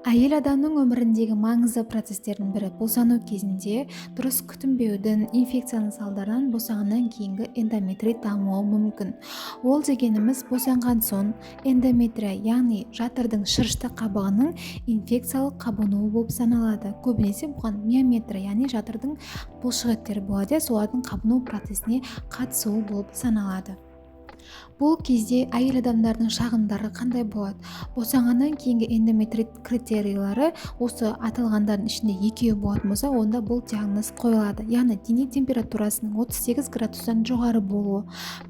Әйел адамның өміріндегі маңызды процестердің бірі босану кезінде дұрыс күтінбеудің инфекцияның салдарынан босанғаннан кейінгі эндометрит дамуы мүмкін. Ол дегеніміз босанған соң эндометрия, яғни жатырдың шырышты қабығының инфекциялық қабынуы болып саналады. Көбінесе бұған миометрия, яғни жатырдың бұлшықеттері болады, солардың қабыну процесіне қатысуы болып саналады. Бұл кезде әйел адамдардың шағымдары қандай болады? Босанғаннан кейінгі эндометрит критерийлері осы аталғандардың ішінде екеуі болатын болса, онда бұл диагноз қойылады. Яғни дене температурасының 38 градустан жоғары болуы,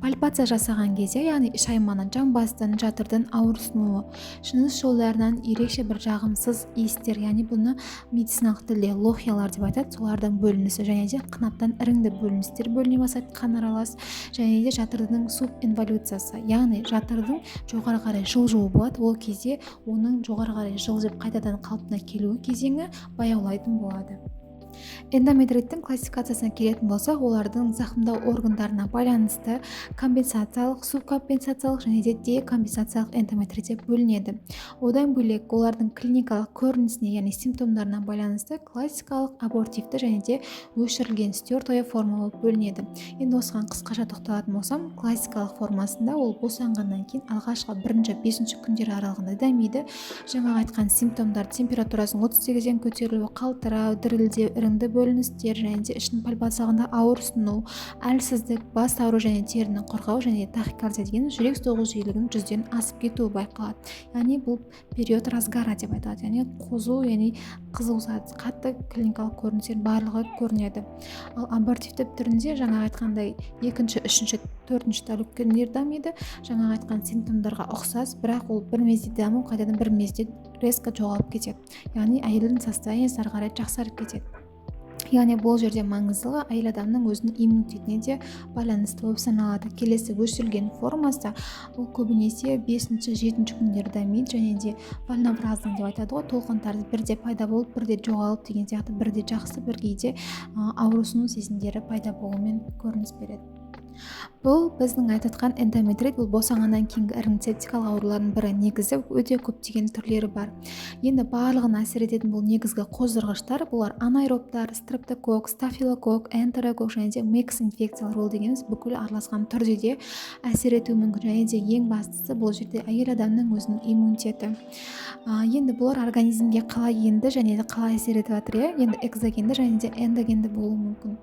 пальпация жасаған кезде, яғни іш аймағынан, жамбастан, жатырдан ауырсынуы, жыныс жолдарынан ерекше бір жағымсыз иістер, яғни бұны медициналық тілде лохиялар деп айтады, солардың бөлінісі, және де қынаптан іріңді бөліністер бөліне бастайды, қан аралас, және де жатырдың субинволюциясы, яғни жатырдың жоғары қарай жылжуы болады. Ол кезде оның жоғары қарай жылжып қайтадан қалпына келуі кезеңі баяулайтын болады. Эндометриттің классификациясына келетін болсақ, олардың зақымдау органдарына байланысты компенсациялық, субкомпенсациялық және де декомпенсациялық эндометрит деп бөлінеді. Одан бөлек олардың клиникалық көрінісіне, яғни симптомдарына байланысты классикалық, абортивті және де өшірілген стертая форма болып бөлінеді. Енді осыған қысқаша тоқталатын болсам, классикалық формасында ол босанғаннан кейін алғашқы 1-5 күндер аралығында дамиды. Жаңа айтқан симптомдар температурасының 38-ден көтерілуі, қалтырау, дірілдеу, іріңді бөліністер, және де іштің пальпациялығында ауырсыну, әлсіздік, бас ауыру және терінің құрғау, және тахикардия деген жүрек соғу жиілігінің 100-ден асып кетуі байқалады. Яғни бұл период разгара деп айтылады. Яғни қозу, яғни қызу саты, қатты клиникалық көріністер барлығы көрінеді. Ал абортивті түрінде жаңа айтқандай 2-ші, 3-ші, 4-ші тәуліктер дамиды. Жаңа айтқан симптомдарға ұқсас, бірақ ол бір мезде даму, қайтадан бір мезде резко жоғалып кетеді. Яғни әйелдің состояниесі ары қарай жақсарып кетеді. Яғни бұл жерде маңыздылығы әйел адамның өзінің иммунитетіне де байланысты болып саналады. Келесі өшірілген формасы ол көбінесе 5-ші, 7-ші күндері дамиды, және де вольнообразный деп айтады ғой, толқындар бірде пайда болып, бірде жоғалып деген сияқты, бірде жақсы, бір кейде ауырсыну сезімдері пайда болуымен көрініс береді. Бұл біздің айтатқан эндометрит, бұл босанғаннан кейінгі ірің септикалық аурулардың бірі. Негізі өте көптеген түрлері бар. Енді барлығын әсер ететін бұл негізгі қоздырғыштар, бұлар анаэробтар, стрептокок, стафилокок, энтерокок және де микс инфекциялар. Ол дегеніміз бүкіл араласқан түрде де әсер етуі мүмкін, және де ең бастысы бұл жерде әйел адамның өзінің иммунитеті. Енді бұлар организмге қалай енді және де қалай әсер етіп жатыр? Енді экзогенді және де эндогенді болуы мүмкін.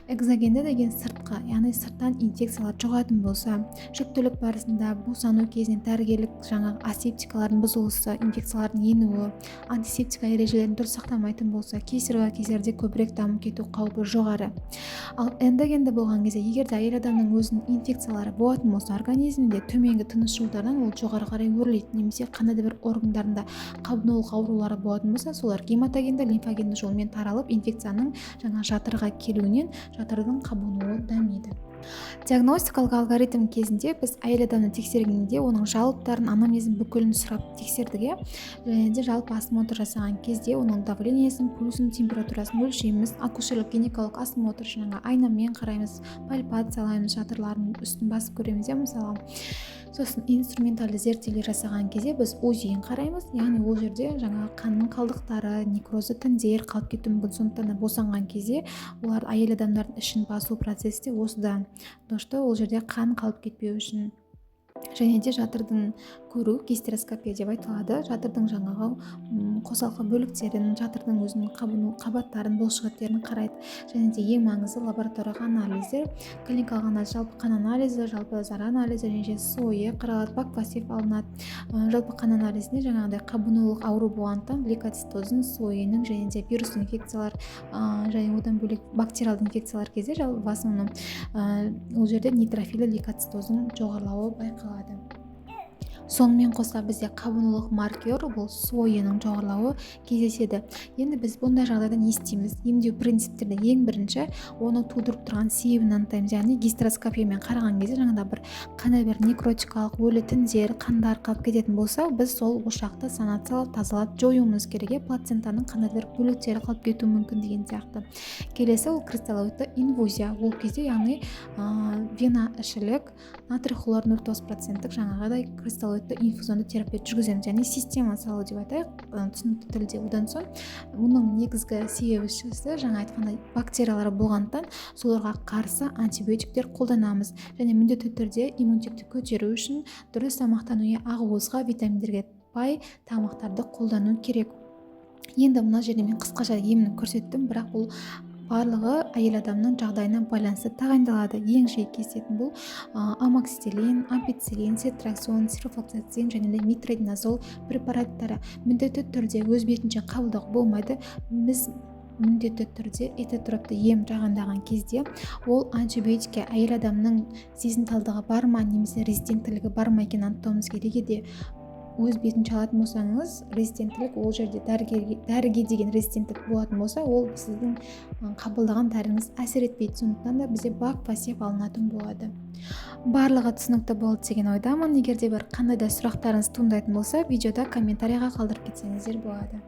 Экзогенді деген сыртқы, яғни сырттан инфекциялар жұғатын болса, жүктілік барысында, босану кезінде дәрігерлік жаңағы асептикалардың бұзылысы, инфекциялардың енуі, антисептика ережелерін дұрыс сақтамайтын болса, кездерде көбірек дамып кету қаупі жоғары. Ал эндогенді болған кезде, егер де әйел адамның өзінің инфекциялары болатын болса, организмінде төменгі тыныс жолдардан ол жоғары қарай өрлейді, немесе қандай да бір органдарында қабынулық аурулары болатын болса, солар гематогенді, лимфогенді жолмен таралып, инфекцияның жаңа жатырға келуінен жатырдың қабынуы дамиды. Диагностикалық алгоритм кезінде біз әйел адамды тексергенде оның жалыптарын, анамнезін бүкілін сұрап тексердік, және де жалпы осмотр жасаған кезде оның давлениесін, пульсін, температурасын өлшейміз, акушерлік гинеколог осмотр, жаңа айнамен қараймыз, пальпациялаймыз, жатырлардың үстін басып көреміз, мысалы. Сосын инструменталды зерттеулер жасаған кезде біз УЗИ-ін қараймыз, яғни ол жерде жаңа қанның қалдықтары, некрозы тіндер қалып кетуі мүмкін. Сондықтан да босанған кезде олар әйел адамдардың ішін басу процесі осыдан. Ол жерде қан қалып кетпеу үшін, және де жатырдың көру гистероскопия деп айтылады. Жатырдың жаңағы қосалқы бөліктерін, жатырдың өзінің қабыну қабаттарын, бұлшықеттерін қарайды. Және де ең маңызды лабораториялық анализдер, клиникалық анализ, жалпы қан анализі, жалпы зар анализі, және де сойы қаралады, баквасив алынады. Жалпы қан анализінде жаңағыдай қабынулық ауру болғандықтан гликоцитозын, сойының және де вирус инфекциялар, және одан бөлек бактериалды инфекциялар кезде жалпы басымның ол жерде нейтрофилі лейкоцитозың жоғарылауы байқалады. Сонымен қоса бізде қабынулық маркер, бұл сойының жоғарылауы кездеседі. Енді біз бұндай жағдайда не істейміз? Емдеу принциптерді ең бірінші оны тудырып тұрған себебін анықтаймыз. Яғни гистероскопиямен қараған кезде жаңағыда бір қандай бір некротикалық өлі тіндер, қандар қалып кететін болса, біз сол ошақты санациялап, тазалап жоюымыз керек. Плацентаның қандай бір бөліктері қалып кетуі мүмкін деген сияқты. Келесі ол кристаллоидты инфузия. Ол кезде яғни вена ішілік натрий хлор 0,9% жаңағыдай кристаллоид инфузионды терапия жүргіземіз, яғни система салу деп айтайық түсінікті тілде. Одан соң мұның негізгі себебі жаңа айтқандай бактериялар болғандықтан соларға қарсы антибиотиктер қолданамыз, және міндетті түрде иммунитетті көтеру үшін дұрыс тамақтануға, ақуызға, витаминдерге бай тамақтарды қолдану керек. Енді мына жерде мен қысқаша емін көрсеттім, бірақ бұл барлығы әйел адамның жағдайына байланысты тағайындалады. Ең жиі кездесетін бұл амоксициллин, ампициллин, цетраксон, сирфлоксацин және де митронидазол препараттары. Міндетті түрде өз бетінше қабылдауға болмайды. Біз міндетті түрде этотропты ем тағайындаған кезде ол антибиотикке әйел адамның сезімталдығы бар ма немесе резистенттілігі бар ма екенін анықтауымыз керек. егер өз бетінше алатын болсаңыз, резистенттілік ол жерде дәріге деген резистенттік болатын болса, ол сіздің қабылдаған дәріңіз әсер етпейді. Сондықтан да бізде бак пассив алынатын болады. Барлығы түсінікті болды деген ойдамын. Егер де бір қандай да сұрақтарыңыз туындайтын болса, видеода комментарийға қалдырып кетсеңіздер болады.